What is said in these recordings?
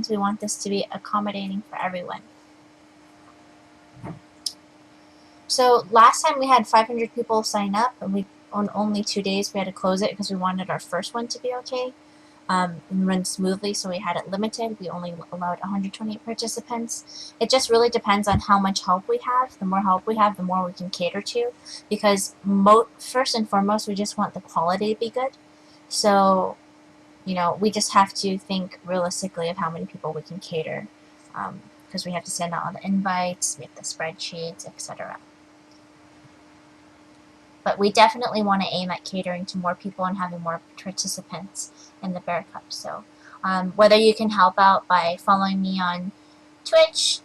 participants. We want this to be accommodating for everyone. So last time we had 500 people sign up, and on only 2 days we had to close it because we wanted our first one to be okay and run smoothly, so we had it limited. We only allowed 128 participants. It just really depends on how much help we have. The more help we have, the more we can cater to, because first and foremost, we just want the quality to be good. So, you know, we just have to think realistically of how many people we can cater, because we have to send out all the invites, make the spreadsheets, etc. But we definitely want to aim at catering to more people and having more participants in the Bear Cup. So whether you can help out by following me on Twitch,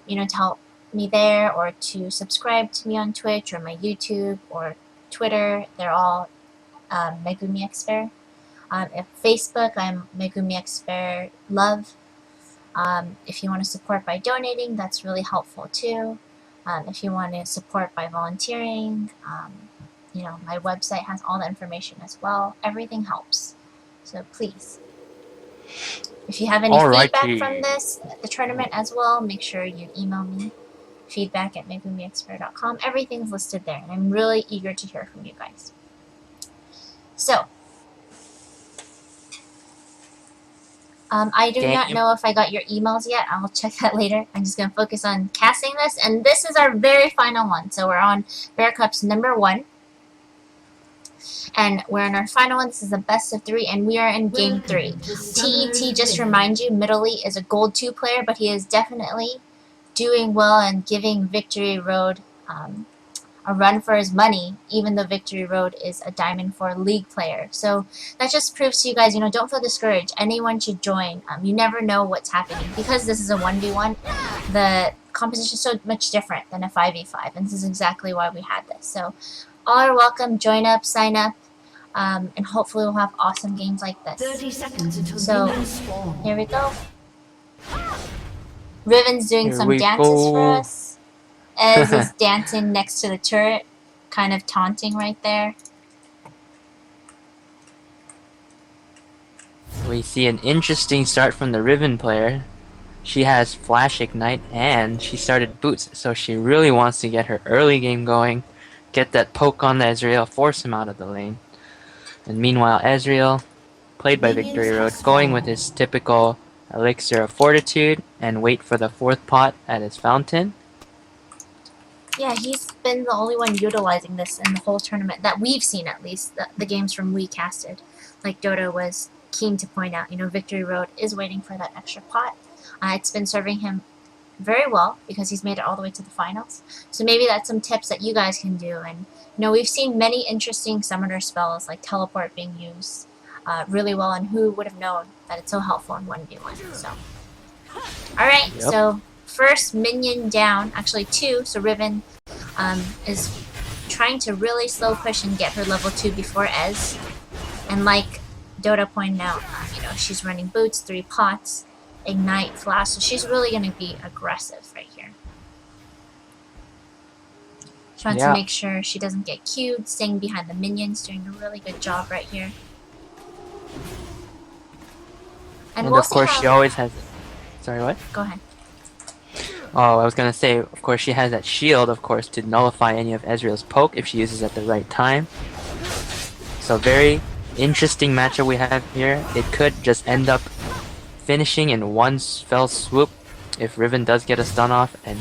you know, to help me there, or to subscribe to me on Twitch or my YouTube or Twitter, they're all Megumi Expert. If Facebook, I'm Megumi Expert Love. If you want to support by donating, that's really helpful too. If you want to support by volunteering, you know, my website has all the information as well. Everything helps. So please, if you have any feedback from this, the tournament as well, make sure you email me, feedback@megumiexpert.com. Everything's listed there, and I'm really eager to hear from you guys. So, I do not know if I got your emails yet. I'll check that later. I'm just going to focus on casting this, and this is our very final one. So we're on Bear Cups number 1. And we're in our final one. This is the best of 3, and we are in game 3. TET, just to remind you, Midalee is a gold 2 player, but he is definitely doing well and giving VictoryRoad a run for his money, even though VictoryRoad is a Diamond 4 League player. So that just proves to you guys, you know, don't feel discouraged. Anyone should join. You never know what's happening. Because this is a 1v1, the composition is so much different than a 5v5, and this is exactly why we had this. So all are welcome. Join up, sign up, and hopefully we'll have awesome games like this. 30 seconds until so here we go. Riven's doing Here some dances for us. Ez is dancing next to the turret, kind of taunting right there. We see an interesting start from the Riven player. She has Flash Ignite and she started Boots, so she really wants to get her early game going, get that poke on the Ezreal, force him out of the lane. And meanwhile, Ezreal, played by VictoryRoad, going with his typical Elixir of Fortitude and wait for the 4th pot at his fountain. Yeah, he's been the only one utilizing this in the whole tournament, that we've seen at least, the games from we casted. Like Dota was keen to point out, you know, VictoryRoad is waiting for that extra pot. It's been serving him very well because he's made it all the way to the finals. So maybe that's some tips that you guys can do. And, you know, we've seen many interesting summoner spells like Teleport being used really well, and who would have known that it's so helpful in 1v1. So, alright, so first minion down, actually 2, so Riven is trying to really slow push and get her level 2 before Ez. And like Dota pointed out, you know, she's running Boots, 3 pots, Ignite, Flash, so she's really going to be aggressive right here. She wants to make sure she doesn't get queued, staying behind the minions, doing a really good job right here. And we'll of course she always has... Sorry, what? Go ahead. Oh, I was gonna say, of course she has that shield, of course, to nullify any of Ezreal's poke if she uses it at the right time. So very interesting matchup we have here. It could just end up finishing in one fell swoop if Riven does get a stun off and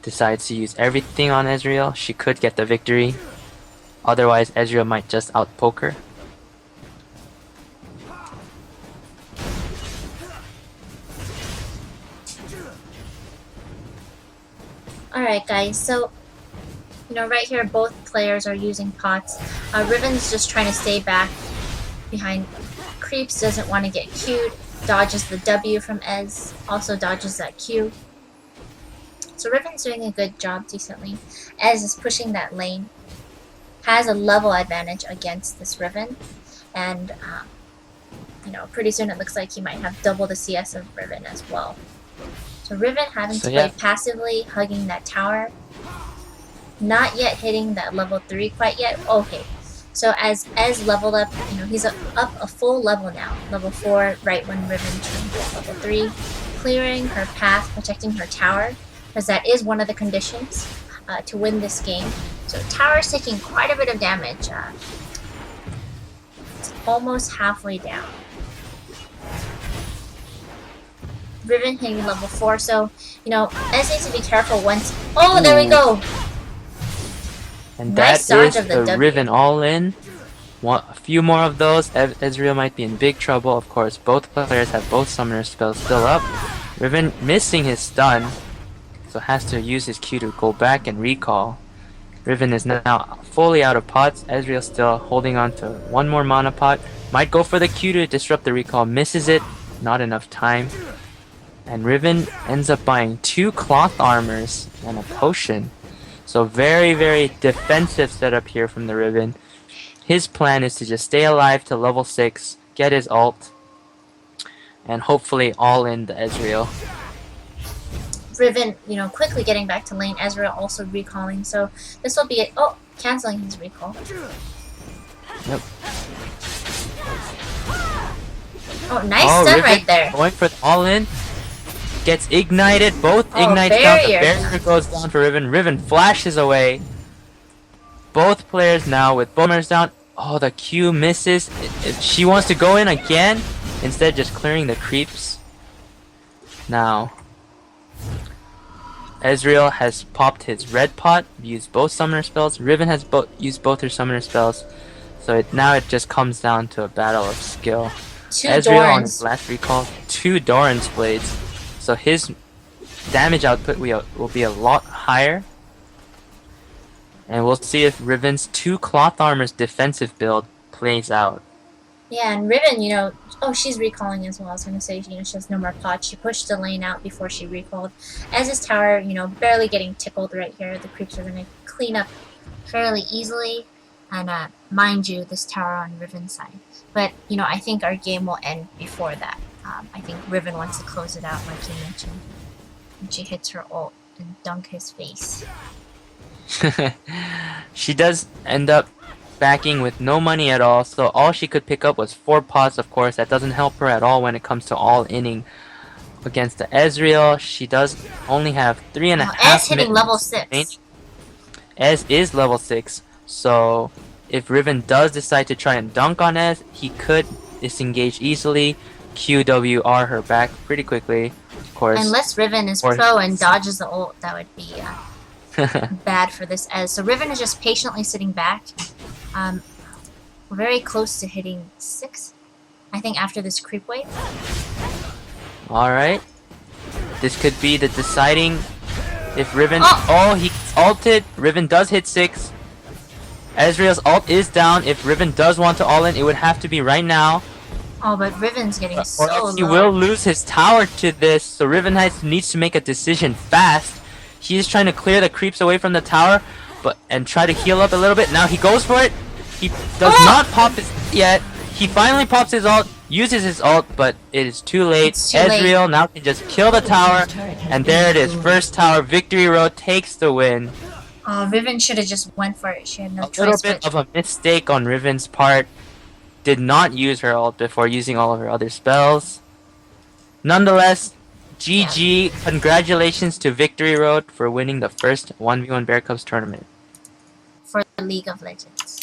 decides to use everything on Ezreal. She could get the victory. Otherwise, Ezreal might just outpoke her. Alright guys, so, you know, right here both players are using pots. Riven's just trying to stay back behind creeps, doesn't want to get queued, dodges the W from Ez, also dodges that Q. So Riven's doing a good job decently. Ez is pushing that lane, has a level advantage against this Riven, and you know, pretty soon it looks like he might have double the CS of Riven as well. So Riven having to play passively, hugging that tower. Not yet hitting that level 3 quite yet. Okay, So as Ez leveled up, you know, he's up a full level now. Level 4, right when Riven turned level 3. Clearing her path, protecting her tower, because that is one of the conditions to win this game. So tower's taking quite a bit of damage. It's almost halfway down. Riven hitting level 4, so, you know, Ez needs to be careful once... Oh, there we go! And Nice that dodge is of the W. Riven all-in. A few more of those, Ezreal might be in big trouble. Of course, both players have both summoner spells still up. Riven missing his stun, so has to use his Q to go back and recall. Riven is now fully out of pots. Ezreal still holding on to one more mana pot. Might go for the Q to disrupt the recall, misses it, not enough time. And Riven ends up buying 2 cloth armors and a potion. So very, very defensive setup here from the Riven. His plan is to just stay alive to level 6, get his ult, and hopefully all in the Ezreal. Riven, you know, quickly getting back to lane. Ezreal also recalling, so this will be it. Oh, canceling his recall. Yep. Oh, nice stun Riven right there. Going for the all in. Gets ignited. Both ignites down. The barrier goes down for Riven. Riven flashes away. Both players now with bombers down. Oh, the Q misses. She wants to go in again. Instead, just clearing the creeps. Now, Ezreal has popped his red pot, used both summoner spells. Riven has used both her summoner spells. So now it just comes down to a battle of skill. 2 Ezreal on his Dorans. last recall, 2 Doran's blades. So his damage output will be a lot higher. And we'll see if Riven's 2 cloth armors defensive build plays out. Yeah, and Riven, you know, oh, she's recalling as well. I was going to say, you know, she has no more pots. She pushed the lane out before she recalled. As his tower, you know, barely getting tickled right here. The creeps are going to clean up fairly easily. And mind you, this tower on Riven's side. But, you know, I think our game will end before that. I think Riven wants to close it out, like you mentioned. And she hits her ult and dunk his face. She does end up backing with no money at all, so all she could pick up was 4 pots. Of course, that doesn't help her at all when it comes to all-inning against the Ezreal. She does only have 3.5 Ez hitting level 6. Ez is level 6, so if Riven does decide to try and dunk on Ez, he could disengage easily, QWR her back pretty quickly, of course. Unless Riven is pro and dodges the ult, that would be bad for this Ez. So Riven is just patiently sitting back. We're very close to hitting 6, I think, after this creep wave. Alright. This could be the deciding if Riven... Oh, he ulted. Riven does hit 6. Ezreal's ult is down. If Riven does want to all in, it would have to be right now. Oh, but Riven's getting so low. He will lose his tower to this, so Riven needs to make a decision fast. He's trying to clear the creeps away from the tower, and try to heal up a little bit. Now he goes for it. He does not pop his yet. He finally pops his ult, uses his ult, but it is too late. Ezreal now can just kill the tower, and there it is. First tower, VictoryRoad takes the win. Riven should have just went for it. She had no choice. A little bit of a mistake on Riven's part. Did not use her ult before using all of her other spells. Nonetheless, GG. Congratulations to VictoryRoad for winning the first 1v1 Bear Cubs tournament. For the League of Legends.